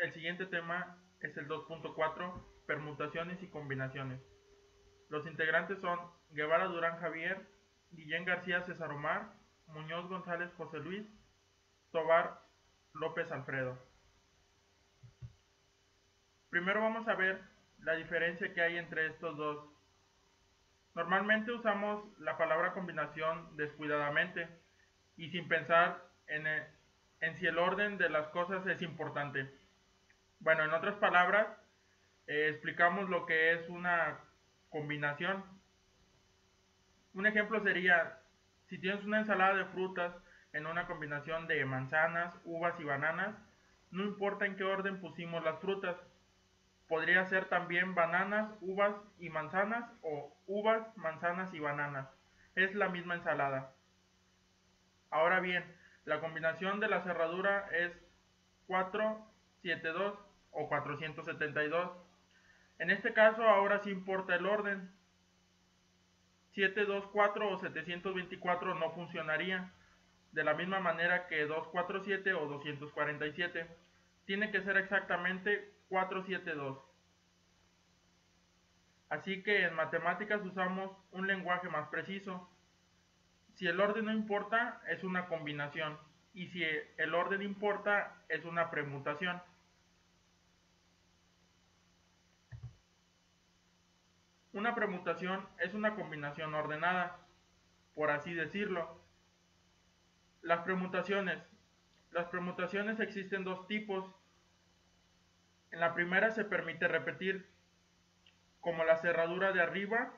El siguiente tema es el 2.4, permutaciones y combinaciones. Los integrantes son Guevara Durán Javier, Guillén García César Omar, Muñoz González José Luis, Tobar López Alfredo. Primero vamos a ver la diferencia que hay entre estos dos. Normalmente usamos la palabra combinación descuidadamente y sin pensar en si el orden de las cosas es importante. Bueno, en otras palabras, explicamos lo que es una combinación. Un ejemplo sería, si tienes una ensalada de frutas en una combinación de manzanas, uvas y bananas, no importa en qué orden pusimos las frutas. Podría ser también bananas, uvas y manzanas o uvas, manzanas y bananas. Es la misma ensalada. Ahora bien, la combinación de la cerradura es 472 o 472. En este caso ahora sí importa el orden. 724 o 724 no funcionaría, de la misma manera que 247 o 247. Tiene que ser exactamente 472. Así que en matemáticas usamos un lenguaje más preciso. Si el orden no importa, es una combinación. Y si el orden importa, es una permutación. Una permutación es una combinación ordenada, por así decirlo. Las permutaciones. Las permutaciones existen dos tipos. En la primera se permite repetir, como la cerradura de arriba,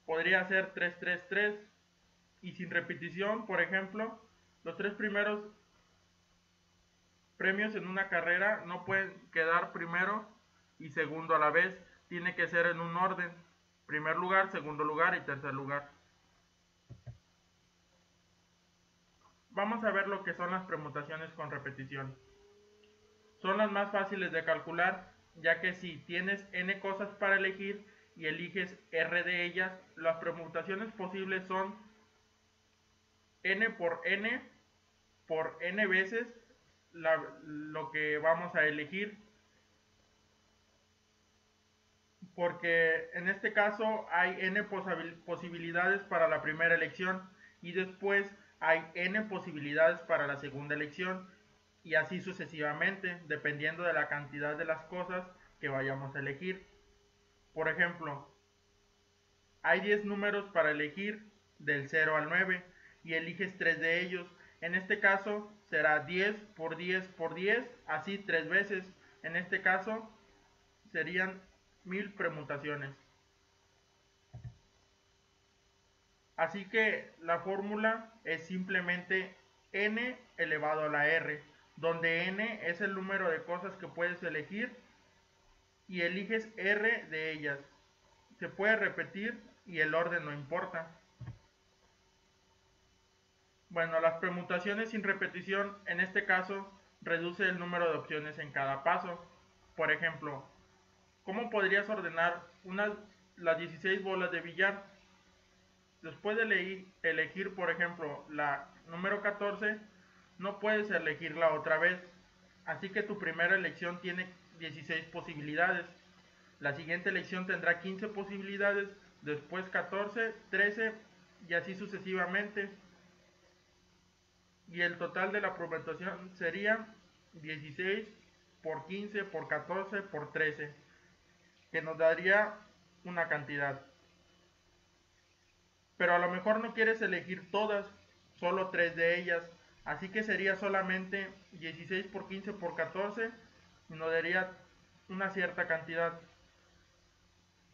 podría ser 333, y sin repetición, por ejemplo, los tres primeros premios en una carrera no pueden quedar primero y segundo a la vez, tiene que ser en un orden, primer lugar, segundo lugar y tercer lugar. Vamos a ver lo que son las permutaciones con repetición. Son las más fáciles de calcular, ya que si tienes n cosas para elegir y eliges r de ellas, las permutaciones posibles son n por n veces lo que vamos a elegir, porque en este caso hay n posibilidades para la primera elección y después hay n posibilidades para la segunda elección y así sucesivamente, dependiendo de la cantidad de las cosas que vayamos a elegir. Por ejemplo, hay 10 números para elegir del 0 al 9 y eliges 3 de ellos. En este caso será 10 por 10 por 10, así 3 veces. En este caso serían 1000 permutaciones. Así que la fórmula es simplemente n elevado a la r, donde n es el número de cosas que puedes elegir y eliges r de ellas. Se puede repetir y el orden no importa. Bueno, las permutaciones sin repetición en este caso reduce el número de opciones en cada paso. Por ejemplo, ¿cómo podrías ordenar las 16 bolas de billar? Después de elegir, por ejemplo, la número 14, no puedes elegirla otra vez. Así que tu primera elección tiene 16 posibilidades. La siguiente elección tendrá 15 posibilidades, después 14, 13 y así sucesivamente. Y el total de la permutación sería 16 por 15 por 14 por 13, que nos daría una cantidad. Pero a lo mejor no quieres elegir todas, solo 3 de ellas, así que sería solamente 16 por 15 por 14 y nos daría una cierta cantidad.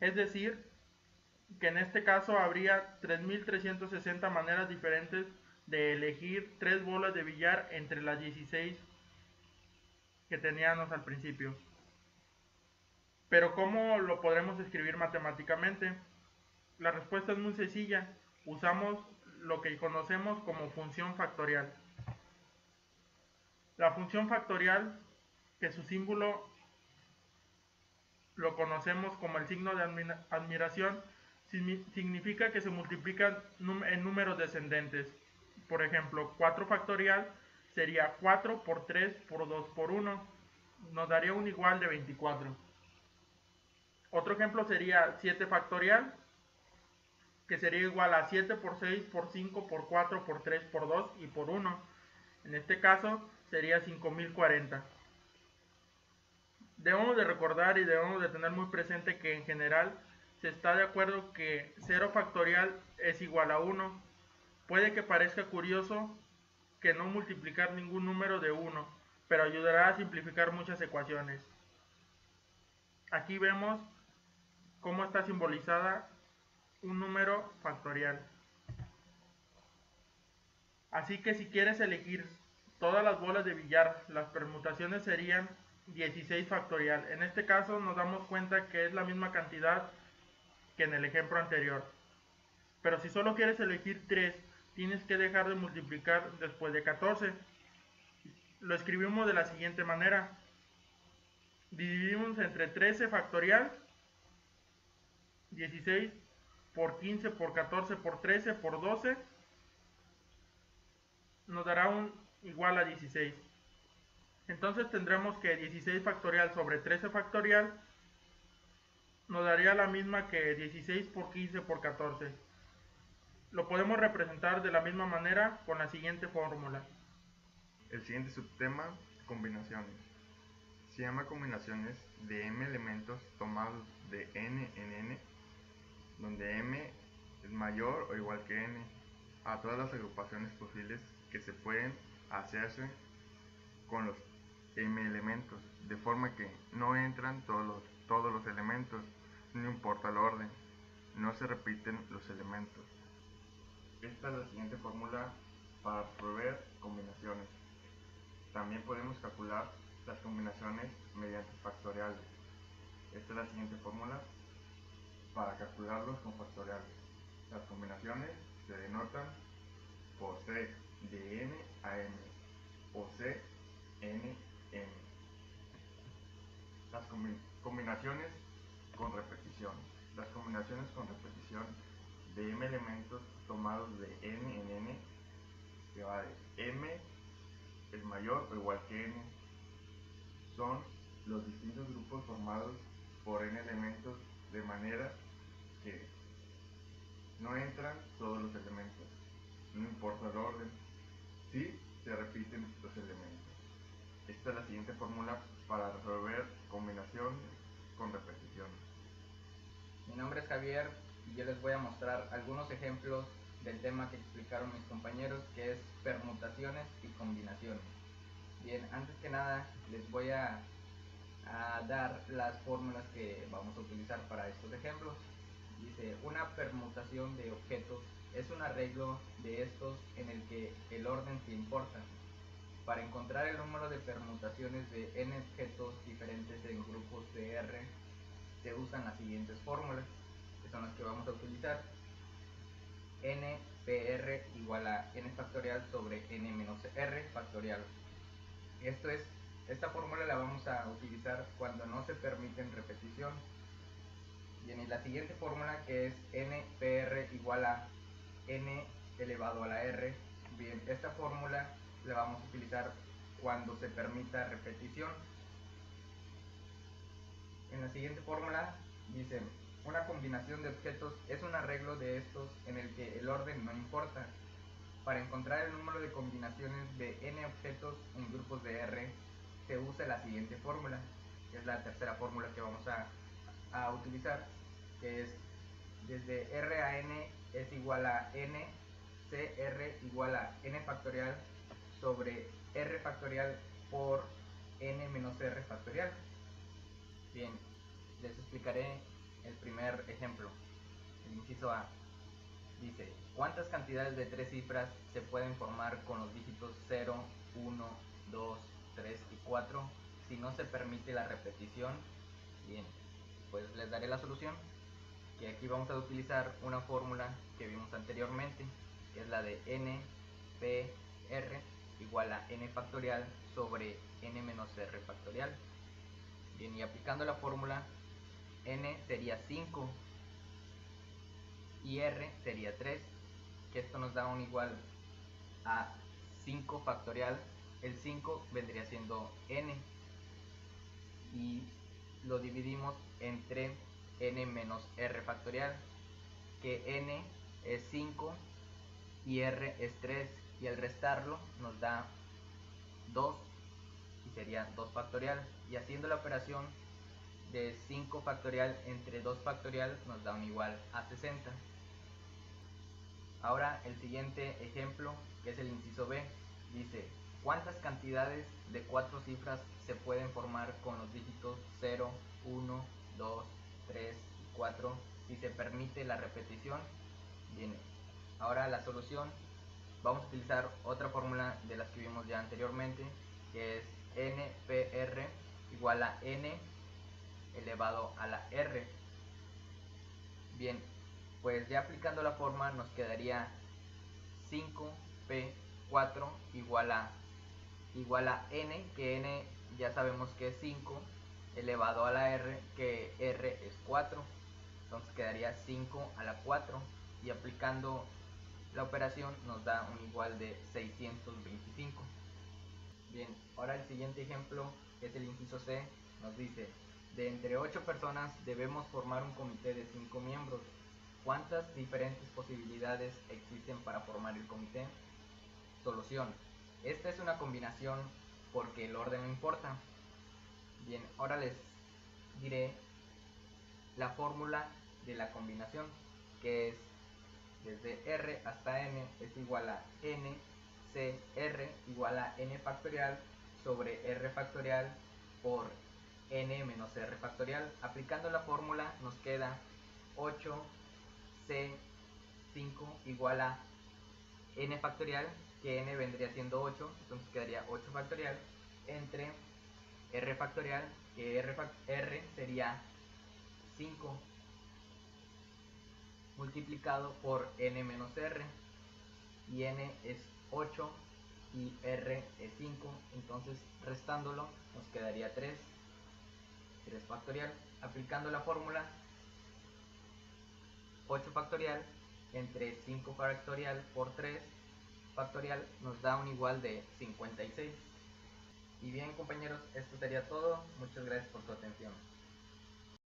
Es decir, que en este caso habría 3360 maneras diferentes de elegir 3 bolas de billar entre las 16 que teníamos al principio. Pero ¿cómo lo podremos escribir matemáticamente? La respuesta es muy sencilla. Usamos lo que conocemos como función factorial. La función factorial, que su símbolo lo conocemos como el signo de admiración, significa que se multiplican en números descendentes. Por ejemplo, 4 factorial sería 4 por 3 por 2 por 1. nos daría un igual de 24. Otro ejemplo sería 7 factorial, que sería igual a 7 por 6 por 5 por 4 por 3 por 2 y por 1. En este caso sería 5040. Debemos de recordar y debemos de tener muy presente que en general se está de acuerdo que 0 factorial es igual a 1. Puede que parezca curioso que no multiplicar ningún número de 1, pero ayudará a simplificar muchas ecuaciones. Aquí vemos cómo está simbolizada un número factorial. Así que si quieres elegir todas las bolas de billar, las permutaciones serían 16 factorial. En este caso nos damos cuenta que es la misma cantidad que en el ejemplo anterior. Pero si solo quieres elegir 3, tienes que dejar de multiplicar después de 14. Lo escribimos de la siguiente manera. Dividimos entre 13 factorial, 16 por 15 por 14 por 13 por 12, nos dará un igual a 16. Entonces tendremos que 16 factorial sobre 13 factorial nos daría la misma que 16 por 15 por 14. Lo podemos representar de la misma manera con la siguiente fórmula. El siguiente subtema, combinaciones. Se llama combinaciones de m elementos tomados de n en n, donde m es mayor o igual que n, a todas las agrupaciones posibles que se pueden hacerse con los m elementos, de forma que no entran todos los elementos, no importa el orden, no se repiten los elementos. Esta es la siguiente fórmula para resolver combinaciones. También podemos calcular las combinaciones mediante factoriales. Esta es la siguiente fórmula para calcularlos con factoriales. Las combinaciones se denotan por C de n a m o C n m. Las combinaciones con repetición. Las combinaciones con repetición de m elementos tomados de n en n, que va de m es mayor o igual que n, son los distintos grupos formados por n elementos, de manera que no entran todos los elementos, no importa el orden, si se repiten los elementos. Esta es la siguiente fórmula para resolver combinación con repetición. Mi nombre es Javier y yo les voy a mostrar algunos ejemplos del tema que explicaron mis compañeros, que es permutaciones y combinaciones. Bien, antes que nada les voy a dar las fórmulas que vamos a utilizar para estos ejemplos. Dice, una permutación de objetos es un arreglo de estos en el que el orden te importa. Para encontrar el número de permutaciones de n objetos diferentes en grupos de R, se usan las siguientes fórmulas, que son las que vamos a utilizar. NPR igual a n factorial sobre n menos r factorial. Esta fórmula la vamos a utilizar cuando no se permiten repetición. Bien, y la siguiente fórmula, que es NPR igual a n elevado a la r. Bien, esta fórmula la vamos a utilizar cuando se permita repetición. En la siguiente fórmula dice, una combinación de objetos es un arreglo de estos en el que el orden no importa. Para encontrar el número de combinaciones de n objetos en grupos de R, se usa la siguiente fórmula, que es la tercera fórmula que vamos a utilizar, que es desde R a n es igual a n, CR igual a n factorial sobre R factorial por n menos R factorial. Bien, les explicaré el primer ejemplo. El inciso A dice, ¿cuántas cantidades de 3 cifras se pueden formar con los dígitos 0, 1, 2, 3 y 4 si no se permite la repetición? Bien, pues les daré la solución, que aquí vamos a utilizar una fórmula que vimos anteriormente, que es la de NPR igual a n factorial sobre n menos r factorial. Bien, y aplicando la fórmula, n sería 5 y r sería 3, que esto nos da un igual a 5 factorial. El 5 vendría siendo n, y lo dividimos entre n menos r factorial, que n es 5 y r es 3, y al restarlo nos da 2 y sería 2 factorial, y haciendo la operación de 5 factorial entre 2 factorial nos da un igual a 60. Ahora el siguiente ejemplo, que es el inciso B, dice: ¿cuántas cantidades de 4 cifras se pueden formar con los dígitos 0, 1, 2, 3 y 4 si se permite la repetición? Bien, ahora la solución, vamos a utilizar otra fórmula de las que vimos ya anteriormente, que es NPR igual a N elevado a la R. Bien, pues ya aplicando la forma nos quedaría 5P4 igual a N, que N ya sabemos que es 5, elevado a la R, que R es 4. Entonces quedaría 5 a la 4, y aplicando la operación nos da un igual de 625. Bien, ahora el siguiente ejemplo, que es el inciso C, nos dice: de entre 8 personas debemos formar un comité de 5 miembros. ¿Cuántas diferentes posibilidades existen para formar el comité? Solución: esta es una combinación porque el orden no importa. Bien, ahora les diré la fórmula de la combinación, que es desde r hasta n es igual a n c r igual a n factorial sobre r factorial por n menos r factorial. Aplicando la fórmula nos queda 8c 5 igual a n factorial, que n vendría siendo 8, entonces quedaría 8 factorial entre r factorial, que r sería 5 multiplicado por n menos r, y n es 8 y r es 5, entonces restándolo nos quedaría 3 factorial. Aplicando la fórmula, 8 factorial entre 5 factorial por 3 factorial nos da un igual de 56. Y bien, compañeros, esto sería todo. Muchas gracias por su atención.